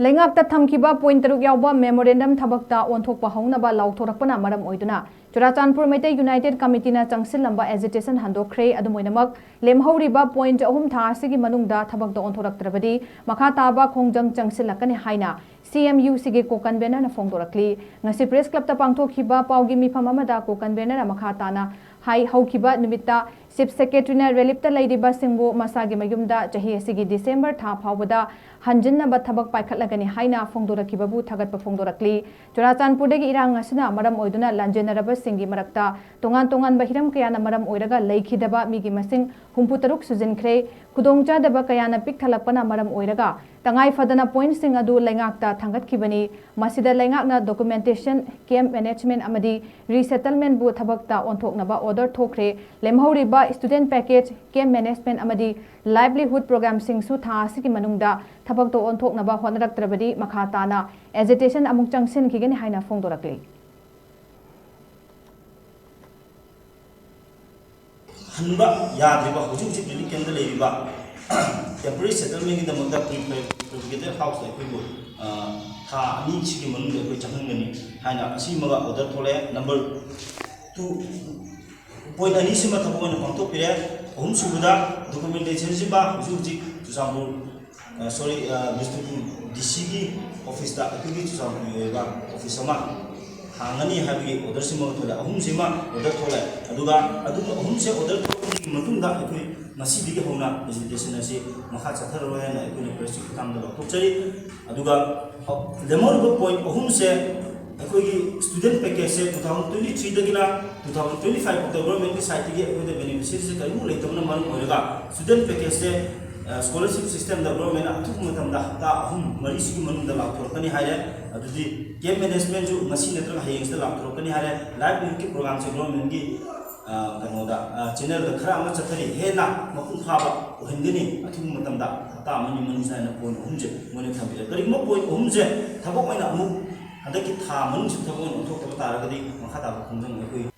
लेंगाकता थमखिबा point तरुक यावबा memorandum थबकता ओंथोकपा हौनबा लाउथोरकपना मरम ओइदुना चुराचांदपुर मेइतेई यूनाइटेड कमिटीना चंगसिनलंबा एजिटेशन हंदोक्खरे अदुमोइनमक लेमहौरिबा पॉइंट अहुम था आसिगी मनुंगदा थबकता ओंथोरक्त्रबदी मखा ताबा खोंगजंग चंगसिनलक्कनि हाइना CMUC गे को कन्वेनर फोंगदोरक्ली ngasi प्रेस क्लब ता पांगथोखिबा पाउगी मिफम अमदा को कन्वेनर मखा ताना हाई हौखिबा निमित्ता चीफ सेक्रेटरीना रिलीफ लेरिबा सिंगबु मसागी मयुमदा चही असिगी डिसेंबर था फावबदा हंजिनबा थबक पाइखटलगनि हाइना फोंगदोरखिबबु थगतप फोंगदोरक्ली चुराचांदपुरदगी इरांग असना मरम ओइदुना लांजेनरबा सिंगी मरक्ता तोंगान तोंगान बहिरम कयाना मरम ओइरगा लेखिदबा मिगी मसिंग 63 सुजिनख्रे खुदोंचादबा कयाना पिकथलपना मरम ओइरगा तंगाई फदना पॉइंट सिंग अदु लेंगाकता थांगतखिबनी मसिदा लेंगाकना डॉक्यूमेंटेशन कैंप मैनेजमेंट अमदी रीसेटलमेंट बु थबकता ओंथोकनबा ऑर्डर थोखरे लेमहौरिबा स्टूडेंट पैकेज कैंप मैनेजमेंट अमदी लाइवलीहुड प्रोग्राम सिंगसु थासिगी मनुंगदा थबकतो ओंथोकनबा होनरक्त्रबदी मखा ताना एजिटेशन अमुक चंगसिनखिगनि हाइना फोंगदोरक्ली हनबा याद्रिबा हुजुक रिलीफ कैंप लेरिबा टेम्पररी सेटलमेंट की दमकता प्रिविलेजेड हाउस अखोइबो था अनि सिगी मनुंग अखोइ चंगहनगनि हाइना असिमगा ऑर्डर थोले नंबर 2 पॉइंट अनि सिमा थबोन पंतो पिरे अहुम सुबुदा डॉक्यूमेंटेशन सिबा हुजुक चुसामपुर सॉरी बिष्णुपुर डीसी की ऑफिस दा अखोइगी चुसामपुर ऑफिस अमा हांगनी हाबी ऑर्डर सिमा थोले अहुम सिमा ऑर्डर थोले अदुगा अहुम से ऑर्डर थोले मतुंदा अखोइ मसीदिगे होना एजुकेशन असे मखा चथररोय ना अखोइ प्रेस काम दा थोचरी अदुगा लेमोरबो पॉइंट अहुम से अखोइ स्टूडेंट पैकेज से 2023 दगिना 2025 ऑक्टोबर गवर्नमेंट की साइट की अखोइ बेनिफिशियरी से करिमु लेतमना मालूम होयगा स्टूडेंट पैकेज से स्कॉलरशिप सिस्टम दा गवर्नमेंट अथुक मतम दा हप्ता अहुम मरी सिगी मनुंग दा लाथोरकनी हारे अदुदी कैंप मैनेजमेंट जो मसी नत्र हायेंग से लाथोरकनी हारे लाइव लिंक की प्रोग्राम से गवर्नमेंट की कनोदा चैनल दा खरा अमा चथरी हेना मकुं फाबा ओहंगनी अथुक मतम दा हप्ता मनी मनुजा ना पॉइंट अहुम जे मोने थबिरे करिमो पॉइंट अहुम जे थबक ओइना अमु हदकी था मनुज थबोन ओंथोकतबा तारगदी मखा ताबा खोंजंग अखोइ